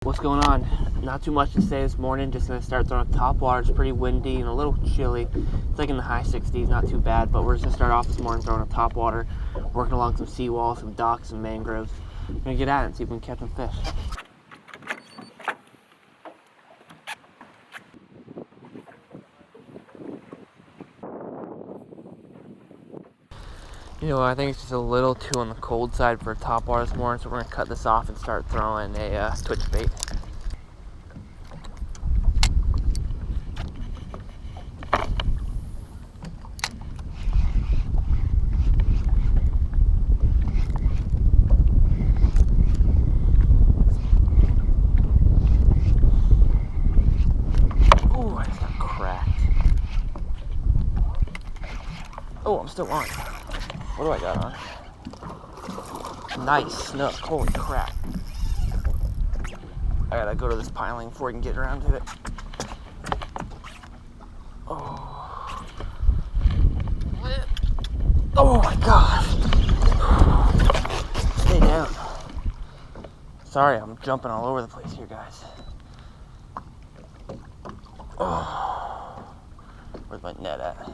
What's going on? Not too much to say this morning, just gonna start throwing top water. It's pretty windy and a little chilly. It's like in the high 60s, not too bad, but we're just gonna start off this morning throwing a top water, working along some seawalls, some docks, some mangroves. We're gonna get at it and see if we can catch some fish. You know, I think it's just a little too on the cold side for a top water this morning, so we're gonna cut this off and start throwing a twitch bait. Ooh, I just got cracked. Oh, I'm still on. What do I got on? Nice snook. Holy crap. I gotta go to this piling before I can get around to it. Oh. Oh my gosh. Stay down. Sorry, I'm jumping all over the place here, guys. Oh. Where's my net at?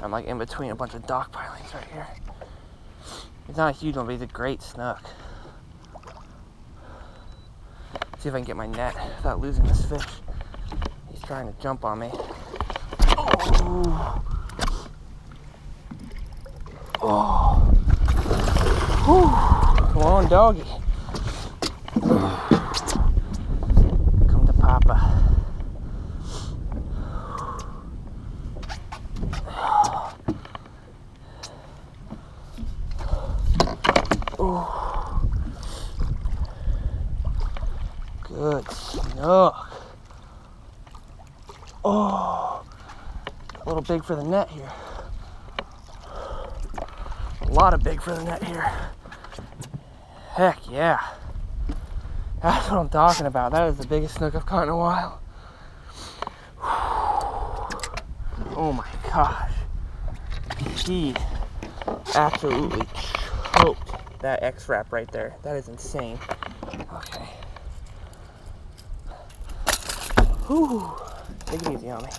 I'm like in between a bunch of dock pilings right here. It's not a huge one, but he's a great snook. See if I can get my net without losing this fish. He's trying to jump on me. Oh. Oh. Whew. Come on, doggy. Come to Papa. Good snook. Oh, a little big for the net here. A lot of big for the net here. Heck yeah. That's what I'm talking about. That is the biggest snook I've caught in a while. Oh my gosh. He absolutely choked that X-Wrap right there. That is insane. Okay. Whew. Take it easy on me.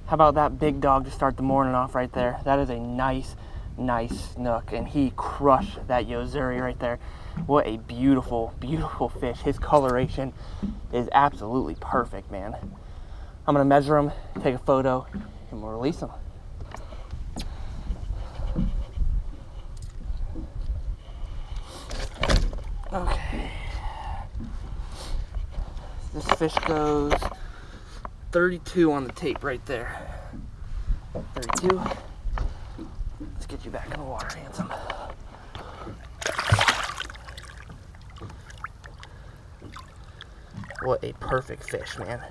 How about that big dog to start the morning off right there? That is a nice snook, and he crushed that Yozuri right there. What a beautiful, beautiful fish. His coloration is absolutely perfect, man. I'm gonna measure him, take a photo, and we'll release him. Okay. This fish goes 32 on the tape right there. 32. Let's get you back in the water, handsome. What a perfect fish, man.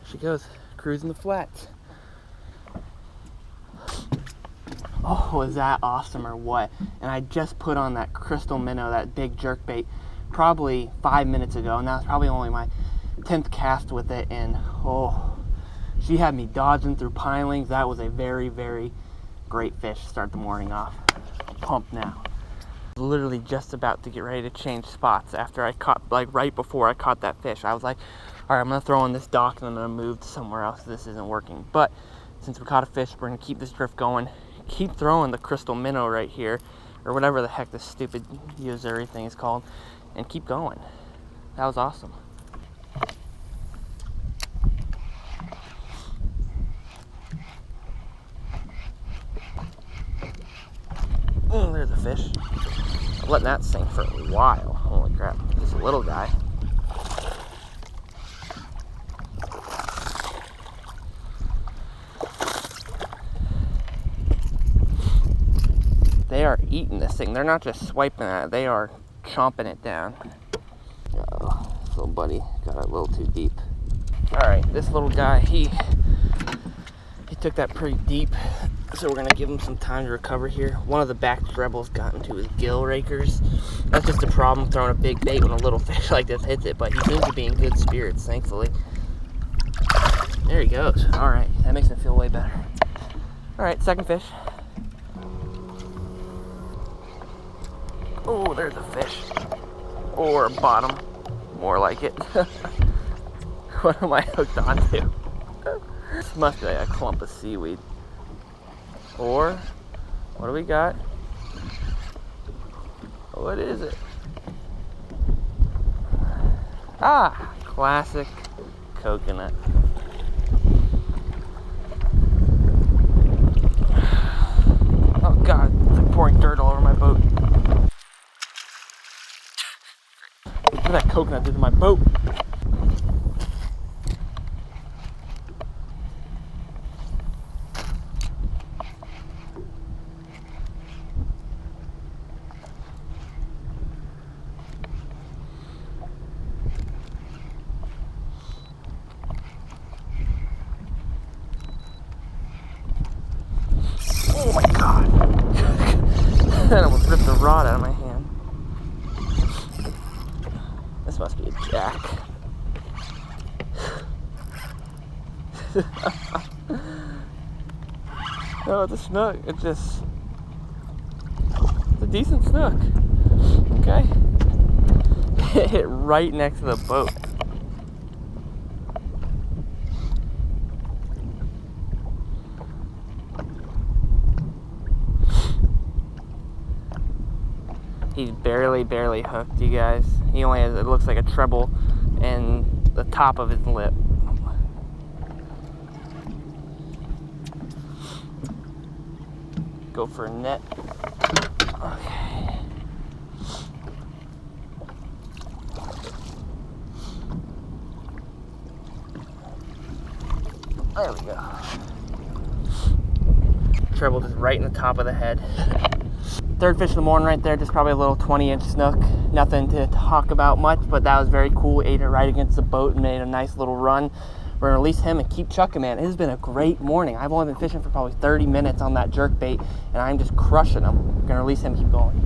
She goes, cruising the flats. Oh, was that awesome or what? And I just put on that crystal minnow, that big jerk bait, probably 5 minutes ago, and that's probably only my 10th cast with it, and oh, she had me dodging through pilings. That was a very, very great fish to start the morning off. Pumped now. Literally just about to get ready to change spots after I caught, like right before I caught that fish. I was like, all right, I'm gonna throw on this dock and I'm gonna move to somewhere else. This isn't working. But since we caught a fish, we're gonna keep this drift going. Keep throwing the crystal minnow right here, or whatever the heck this stupid Yozuri thing is called, and keep going. That was awesome. Oh, there's a fish. I'm letting that sink for a while. Holy crap, this little guy. They are eating this thing. They're not just swiping at it, they are chomping it down. Oh, this little buddy got a little too deep. Alright, this little guy, he took that pretty deep. So we're gonna give him some time to recover here. One of the back trebles got into his gill rakers. That's just a problem throwing a big bait when a little fish like this hits it, but he seems to be in good spirits, thankfully. There he goes. All right, that makes me feel way better. All right, second fish. Oh, there's a fish. Or a bottom, more like it. What am I hooked onto? This must be like a clump of seaweed. Or, what do we got? What is it? Ah, classic coconut. Oh God, it's like pouring dirt all over my boat. Look at that coconut did to my boat. Oh my God. That almost ripped the rod out of my hand. This must be a jack. No, it's a snook. It's a decent snook. Okay. It hit right next to the boat. He's barely hooked, you guys. He only has, it looks like a treble and the top of his lip. Go for a net. Okay. There we go. Treble just right in the top of the head. Third fish of the morning right there, just probably a little 20-inch snook. Nothing to talk about much, but that was very cool. Ate it right against the boat and made a nice little run. We're gonna release him and keep chucking, man. It has been a great morning. I've only been fishing for probably 30 minutes on that jerkbait, and I'm just crushing them. We're gonna release him and keep going.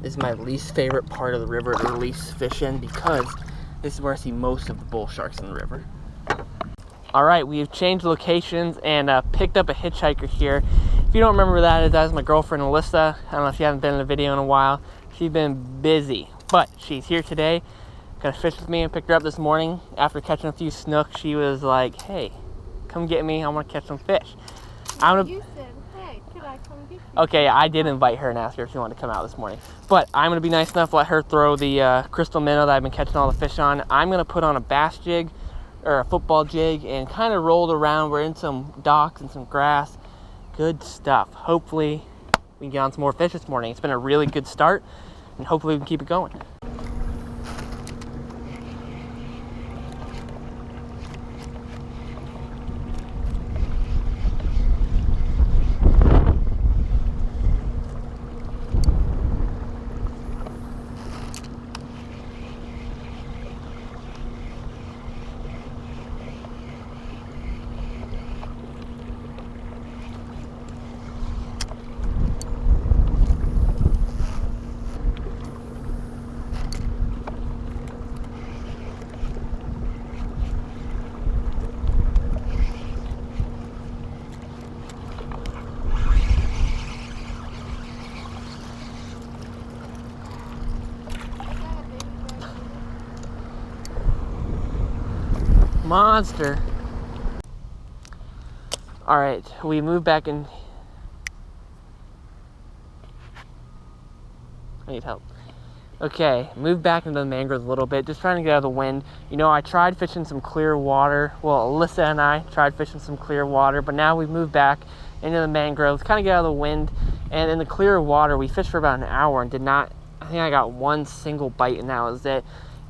This is my least favorite part of the river to release fish in because this is where I see most of the bull sharks in the river. All right, we've changed locations and picked up a hitchhiker here. If you don't remember who that is my girlfriend, Alyssa. I don't know if you haven't been in a video in a while. She's been busy, but she's here today. Gonna fish with me and picked her up this morning. After catching a few snook, she was like, hey, come get me. I wanna catch some fish. You said, hey, could I come get you? Okay, I did invite her and ask her if she wanted to come out this morning. But I'm gonna be nice enough to let her throw the crystal minnow that I've been catching all the fish on. I'm gonna put on a bass jig or a football jig and kind of rolled around. We're in some docks and some grass. Good stuff. Hopefully we can get on some more fish this morning. It's been a really good start and hopefully we can keep it going. Monster. All right, we moved back in. I need help. Okay, moved back into the mangroves a little bit, just trying to get out of the wind. You know, I tried fishing some clear water. Well, Alyssa and I tried fishing some clear water, but now we've moved back into the mangroves, kind of get out of the wind. And in the clear water, we fished for about an hour and did not, I think I got one single bite and that was it.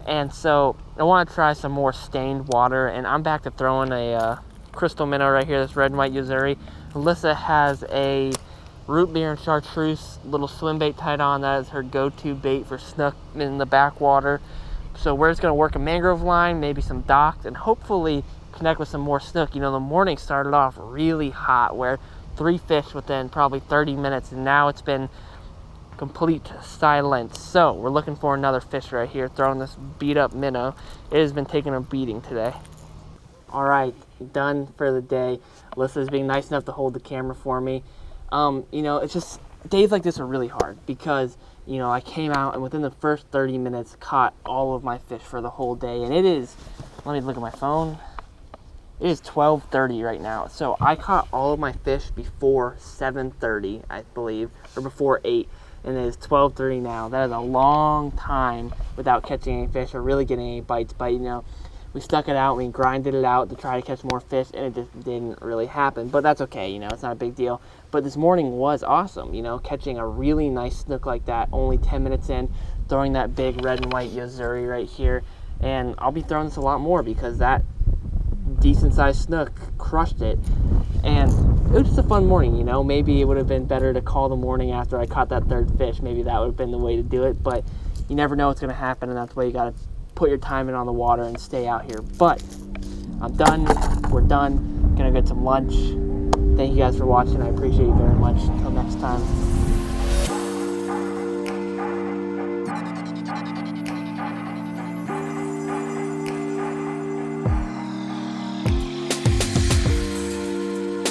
And so I want to try some more stained water, and I'm back to throwing a crystal minnow right here, this red and white Yozuri. Alyssa has a root beer and chartreuse little swim bait tied on. That is her go-to bait for snook in the backwater. So we're just going to work a mangrove line, maybe some docks, and hopefully connect with some more snook. You know, the morning started off really hot, where 3 fish within probably 30 minutes, and now it's been complete silence. So we're looking for another fish right here, throwing this beat up minnow. It has been taking a beating today. All right, done for the day. Alyssa's being nice enough to hold the camera for me. You know, it's just, days like this are really hard because, you know, I came out and within the first 30 minutes caught all of my fish for the whole day. And it is, let me look at my phone. It is 12:30 right now. So I caught all of my fish before 7:30, I believe, or before 8. And it is 12:30 now. That is a long time without catching any fish or really getting any bites. But, you know, we stuck it out, we grinded it out to try to catch more fish, and it just didn't really happen. But that's okay, you know, it's not a big deal. But this morning was awesome, you know, catching a really nice snook like that, only 10 minutes in, throwing that big red and white Yozuri right here. And I'll be throwing this a lot more because that decent-sized snook crushed it. And it was just a fun morning, you know. Maybe it would have been better to call the morning after I caught that third fish. Maybe that would have been the way to do it. But you never know what's going to happen, and that's why you got to put your time in on the water and stay out here. But I'm done. We're done. Gonna get some lunch. Thank you guys for watching. I appreciate you very much. Until next time.